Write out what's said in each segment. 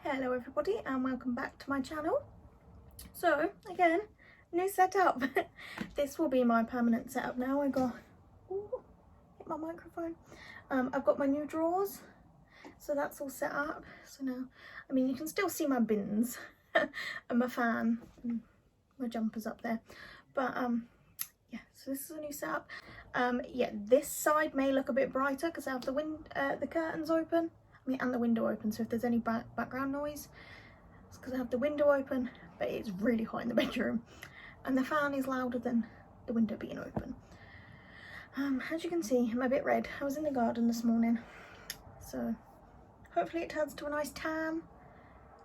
Hello everybody and welcome back to my channel. So again, new setup. This will be my permanent setup now. I got hit my microphone. I've got my new drawers, so that's all set up. So now, I mean, you can still see my bins and my fan and my jumpers up there, but yeah, so this is a new setup. Yeah, this side may look a bit brighter because I have the curtains open, and the window open, so if there's any background noise, it's because I have the window open, but it's really hot in the bedroom and the fan is louder than the window being open. As you can see, I'm a bit red. I was in the garden this morning, so hopefully it turns to a nice tan.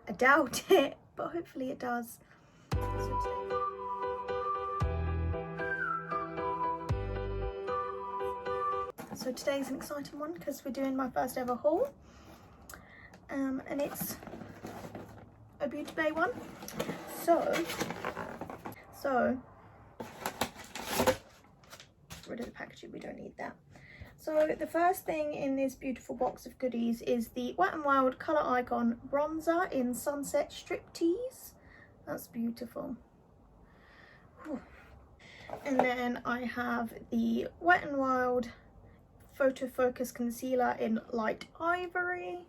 I doubt it, but hopefully it does. So today's an exciting one because we're doing my first ever haul, and it's a Beauty Bay one. So rid of the packaging, we don't need that. So the first thing in this beautiful box of goodies is the Wet n Wild Colour Icon Bronzer in Sunset Striptease. That's beautiful. Whew. And then I have the Wet n Wild Photo Focus Concealer in Light Ivory.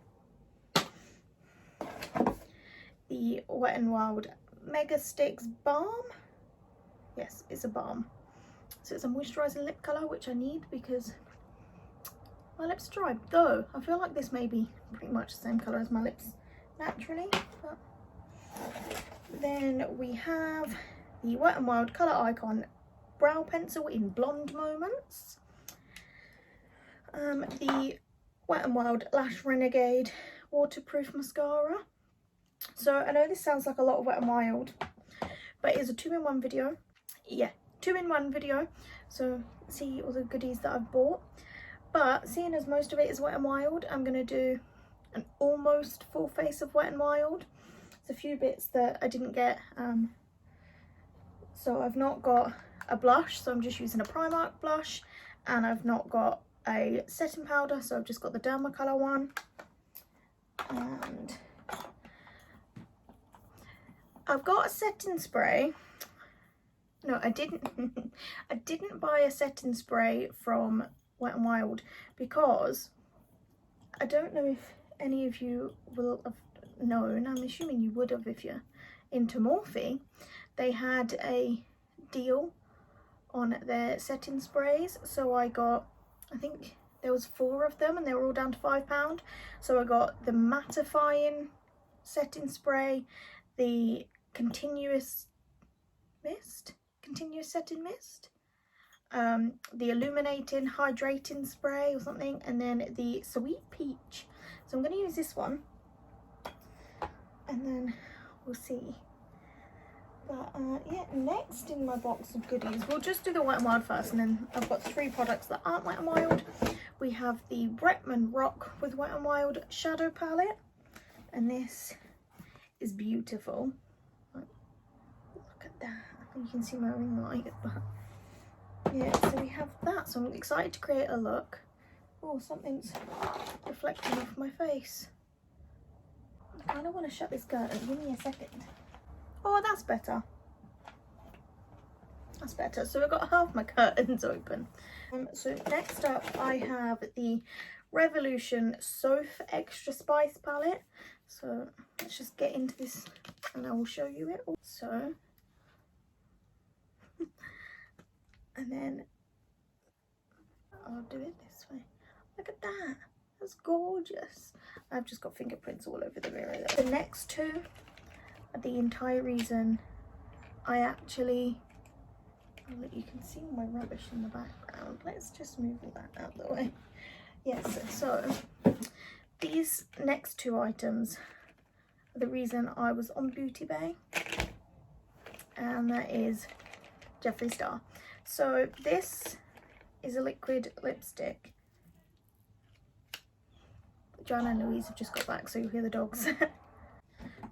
The Wet n Wild Mega Sticks Balm. Yes, it's a balm. So it's a moisturising lip colour, which I need because my lips are dry. Though I feel like this may be pretty much the same colour as my lips naturally. But then we have the Wet n Wild Colour Icon Brow Pencil in Blonde Moments. The Wet n Wild Lash Renegade Waterproof Mascara. So I know this sounds like a lot of Wet n Wild, but it's a 2-in-1 video. Yeah, 2-in-1 video. So see all the goodies that I've bought. But seeing as most of it is Wet n Wild, I'm going to do an almost full face of Wet n Wild. There's a few bits that I didn't get. So I've not got a blush, so I'm just using a Primark blush. And I've not got a setting powder, so I've just got the Dermacolour one. And I've got a setting spray. No, I didn't. I didn't buy a setting spray from Wet n Wild because I don't know if any of you will have known. I'm assuming you would have if you're into Morphe. They had a deal on their setting sprays, so I got, I think there was 4 of them and they were all down to £5. So I got the mattifying setting spray, the continuous setting mist, the illuminating hydrating spray or something, and then the sweet peach. So I'm going to use this one and then we'll see. But yeah, next in my box of goodies, we'll just do the Wet n Wild first, and then I've got 3 products that aren't Wet n Wild. We have the Bretman Rock with Wet n Wild Shadow Palette, and this is beautiful. Look at that. You can see my ring light, but yeah, so we have that. So I'm excited to create a look. Oh, something's reflecting off my face. I kind of want to shut this curtain. Give me a second. Oh, that's better. That's better. So I've got half my curtains open. So next up I have the Revolution Soph Extra Spice palette. So let's just get into this and I will show you it. So, and then I'll do it this way. Look at that. That's gorgeous. I've just got fingerprints all over the mirror there. The next 2 are the entire reason I actually, you can see all my rubbish in the background. Let's just move all that out of the way. Yes, so these next 2 items are the reason I was on Beauty Bay, and that is Jeffree Star. So this is a liquid lipstick. Joanna and Louise have just got back, so you'll hear the dogs.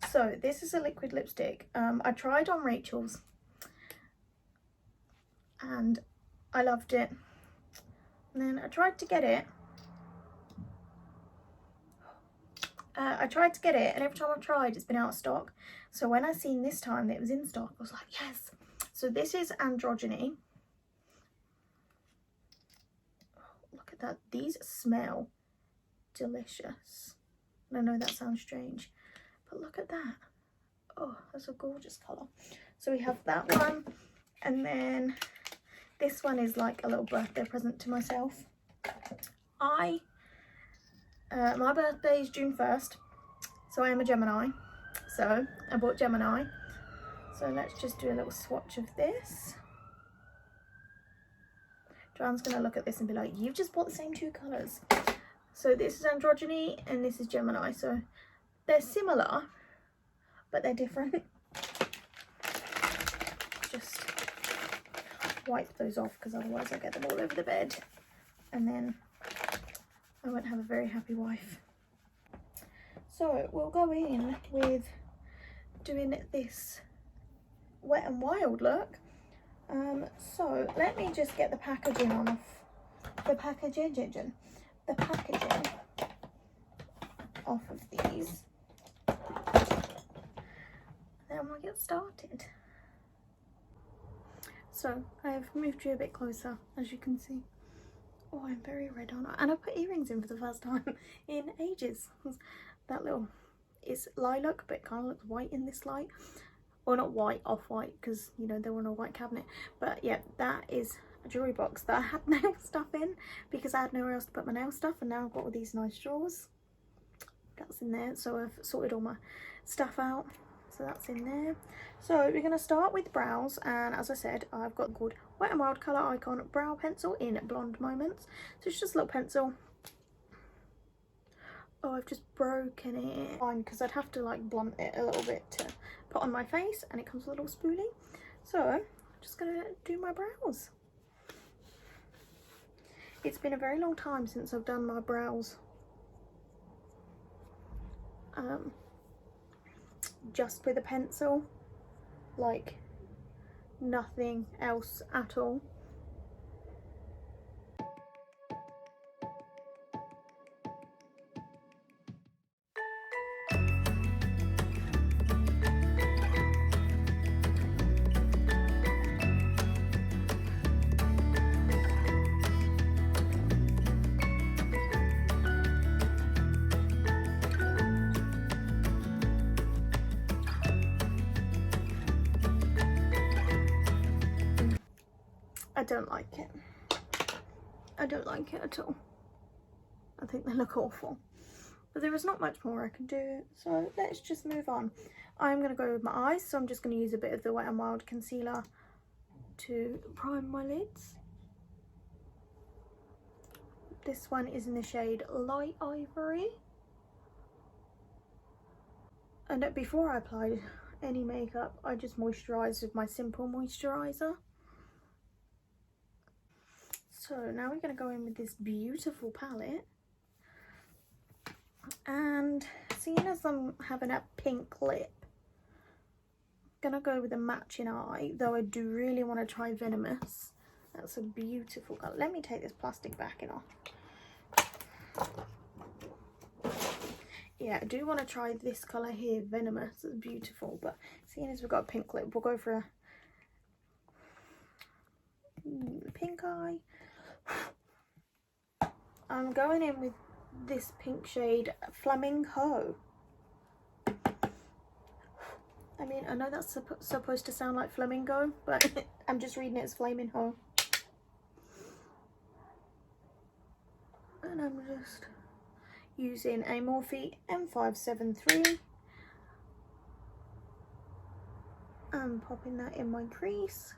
So this is a liquid lipstick. I tried on Rachel's and I loved it, and then I tried to get it I tried to get it, and every time I've tried, it's been out of stock. So when I seen this time that it was in stock, I was like, yes. So this is Androgyny. Look at that. These smell delicious. And I know that sounds strange, but look at that. Oh, that's a gorgeous colour. So we have that one, and then this one is like a little birthday present to myself. My birthday is June 1st, so I am a Gemini. So I bought Gemini. So let's just do a little swatch of this. Joanne's gonna look at this and be like, you've just bought the same two colours. So this is Androgyny and this is Gemini. So they're similar, but they're different. Just wipe those off because otherwise I'll get them all over the bed. And then I won't have a very happy wife. So we'll go in with doing this Wet n Wild look. So let me just get the packaging off. The packaging off of these. Then we'll get started. So I have moved you a bit closer, as you can see. Oh, I'm very red on it. And I put earrings in for the first time in ages. That little, it's lilac, but it kind of looks white in this light. Well, not white, off-white, because, you know, they were in a white cabinet. But yeah, that is a jewellery box that I had nail stuff in because I had nowhere else to put my nail stuff, and now I've got all these nice drawers. That's in there. So I've sorted all my stuff out. So that's in there. So we're going to start with brows, and as I said, I've got called Wet n Wild Colour Icon Brow Pencil in Blonde Moments. So it's just a little pencil. Oh, I've just broken it. Fine, because I'd have to like blunt it a little bit to put on my face, and it comes with a little spoolie. So I'm just going to do my brows. It's been a very long time since I've done my brows. Just with a pencil, like nothing else at all. I don't like it. I don't like it at all. I think they look awful. But there is not much more I can do, so let's just move on. I'm going to go with my eyes, so I'm just going to use a bit of the Wet n Wild concealer to prime my lids. This one is in the shade Light Ivory. And before I applied any makeup, I just moisturised with my Simple Moisturiser. So now we're going to go in with this beautiful palette. And seeing as I'm having a pink lip, I'm going to go with a matching eye, though I do really want to try Venomous. That's a beautiful colour. Let me take this plastic backing off. Yeah, I do want to try this colour here, Venomous. It's beautiful, but seeing as we've got a pink lip, we'll go for a pink eye. I'm going in with this pink shade Flamingo. I mean, I know that's supposed to sound like flamingo, but I'm just reading it as Flamingo. And I'm just using a Morphe M573 and popping that in my crease.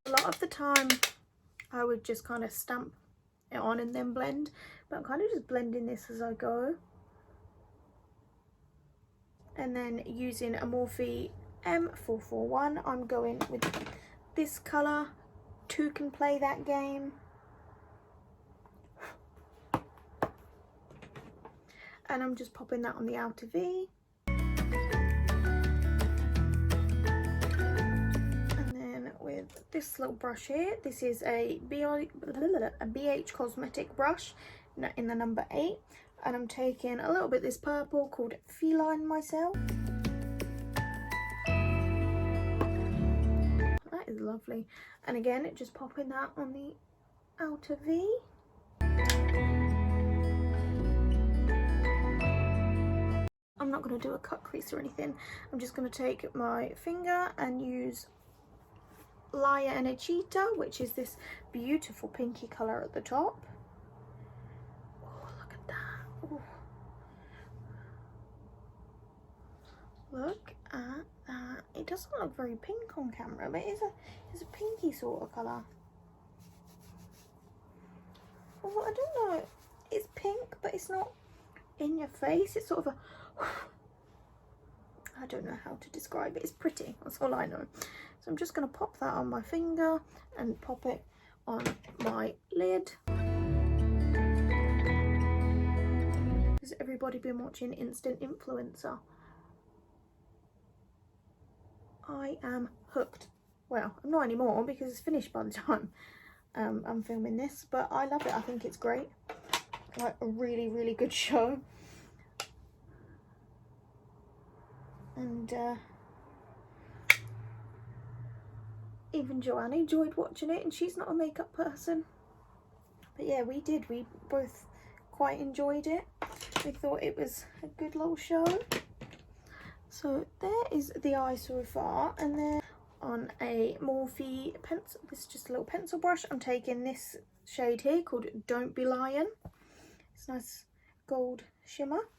A lot of the time I would just kind of stamp it on and then blend, but I'm kind of just blending this as I go. And then using a Morphe M441, I'm going with this colour. Two can play that game. And I'm just popping that on the outer V. And then with with this little brush here. This is a BH Cosmetic brush in the number 8, and I'm taking a little bit of this purple called Feline Myself. That is lovely. And again, just popping that on the outer V. I'm not going to do a cut crease or anything. I'm just going to take my finger and use Laia Energita, which is this beautiful pinky colour at the top. Oh, look at that. Ooh. Look at that. It doesn't look very pink on camera, but it's a pinky sort of colour. Well, I don't know. It's pink, but it's not in your face. It's sort of a... I don't know how to describe it. It's pretty. That's all I know. So I'm just going to pop that on my finger and pop it on my lid. Has everybody been watching Instant Influencer? I am hooked. Well, I'm not anymore because it's finished by the time I'm filming this, but I love it. I think it's great. Like a really, really good show. And even Joanna enjoyed watching it, and she's not a makeup person. But yeah, we both quite enjoyed it. We thought it was a good little show. So there is the eye so far, and then on a Morphe pencil, this is just a little pencil brush, I'm taking this shade here called Don't Be Lying. It's a nice gold shimmer.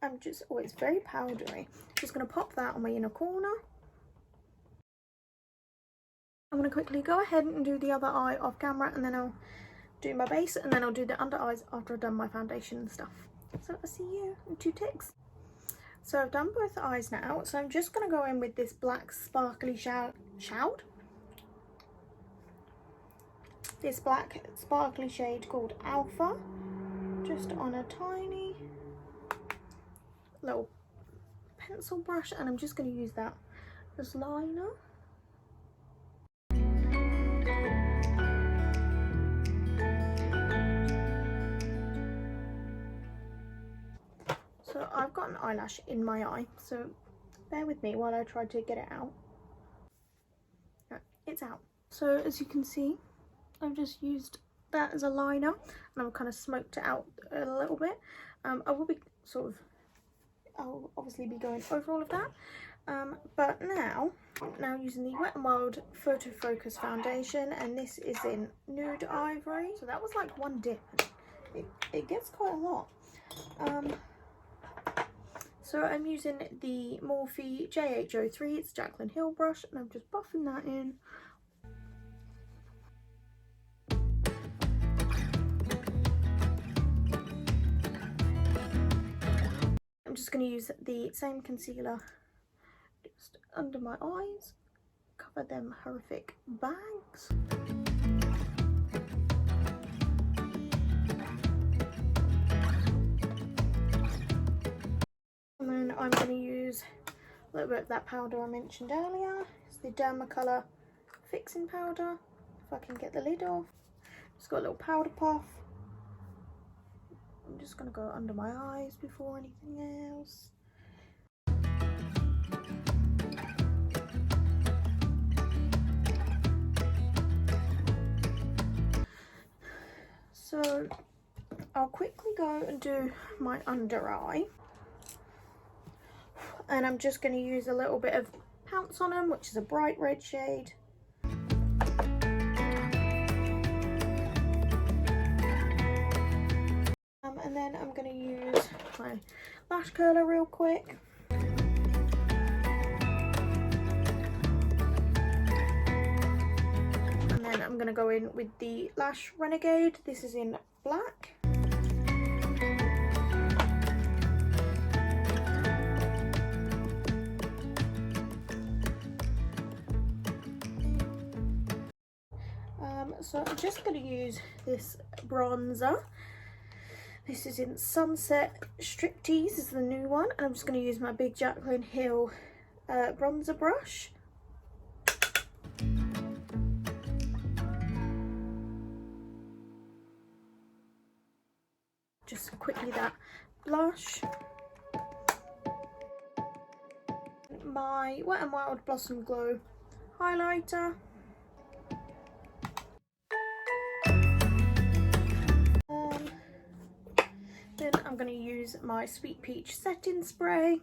I'm just, oh, it's very powdery. Just going to pop that on my inner corner. I'm going to quickly go ahead and do the other eye off camera, and then I'll do my base, and then I'll do the under eyes after I've done my foundation and stuff. So I'll see you in 2 ticks. So I've done both eyes now, so I'm just going to go in with this black sparkly this black sparkly shade called Alpha, just on a tiny little pencil brush, and I'm just going to use that as liner. So I've got an eyelash in my eye, so bear with me while I try to get it out. No, it's out. So as you can see, I've just used that as a liner, and I've kind of smoked it out a little bit. I will be I'll obviously be going over all of that, but now using the Wet n Wild Photo Focus foundation, and this is in Nude Ivory. So that was like one dip, and it gets quite a lot. So I'm using the Morphe JH03, it's Jaclyn Hill brush, and I'm just buffing that in. I'm just going to use the same concealer just under my eyes, cover them horrific bags. And then I'm going to use a little bit of that powder I mentioned earlier. It's the Dermacolour Fixing Powder, if I can get the lid off. Just got a little powder puff. I'm just going to go under my eyes before anything else. So I'll quickly go and do my under eye. And I'm just going to use a little bit of Pounce on them, which is a bright red shade. And then I'm going to use my lash curler real quick. And then I'm going to go in with the Lash Renegade. This is in black. So I'm just going to use this bronzer. This is in Sunset Striptease, is the new one, and I'm just going to use my big Jaclyn Hill bronzer brush. just quickly that blush. My Wet n Wild Blossom Glow highlighter. Then I'm going to use my Sweet Peach setting spray.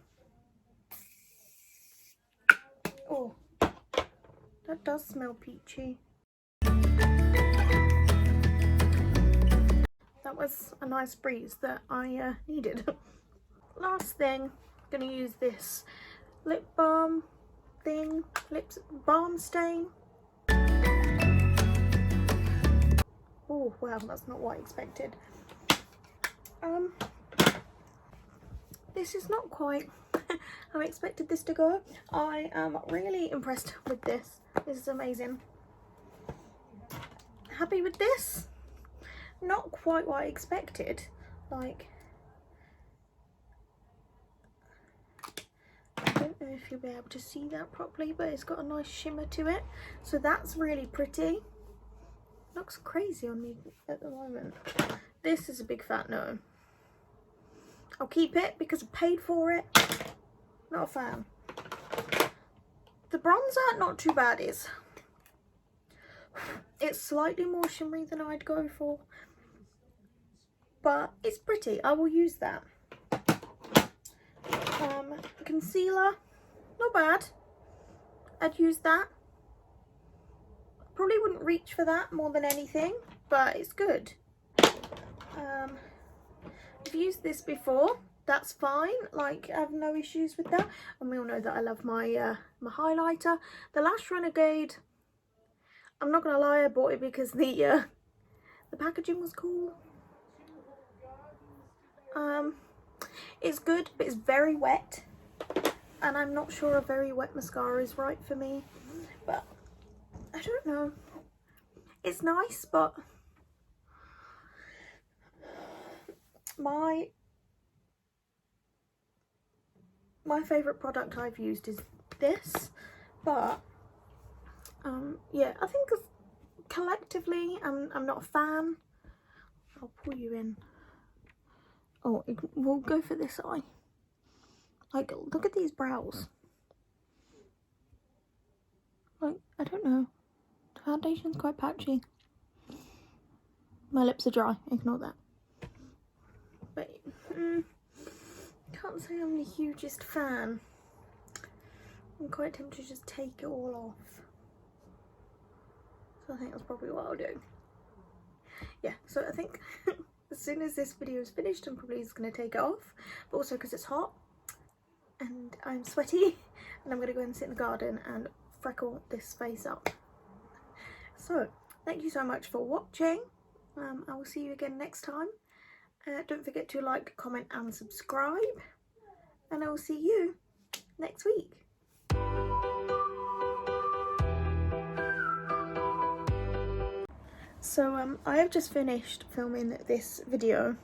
Oh, that does smell peachy. That was a nice breeze that I needed. Last thing, I'm going to use this lip balm thing, lips balm stain. Oh wow, that's not what I expected. This is not quite how I expected this to go. I am really impressed with this. This is amazing. Happy with this? Not quite what I expected. Like, I don't know if you'll be able to see that properly, but it's got a nice shimmer to it. So that's really pretty. Looks crazy on me at the moment. This is a big fat no. I'll keep it because I paid for it. Not a fan. The bronzer, not too bad. It's slightly more shimmery than I'd go for, but it's pretty. I will use that. Concealer, not bad. I'd use that. Probably wouldn't reach for that more than anything, but it's good. I've used this before, that's fine. Like, I have no issues with that. And we all know that I love my my highlighter. The Lash Renegade, I'm not gonna lie, I bought it because the packaging was cool. It's good, but it's very wet, and I'm not sure a very wet mascara is right for me. But I don't know. It's nice, but my favourite product I've used is this. But yeah, I think collectively I'm not a fan. I'll pull you in. Oh, we'll go for this eye. Like, look at these brows. Like, I don't know. The foundation's quite patchy. My lips are dry, ignore that. But, can't say I'm the hugest fan. I'm quite tempted to just take it all off. So I think that's probably what I'll do. Yeah, so I think as soon as this video is finished, I'm probably just going to take it off. But also because it's hot and I'm sweaty, and I'm going to go and sit in the garden and freckle this face up. So, thank you so much for watching. I will see you again next time. Don't forget to like, comment and subscribe. And I will see you next week. So I have just finished filming this video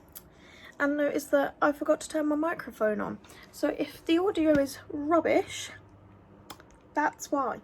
and noticed that I forgot to turn my microphone on. So if the audio is rubbish, that's why.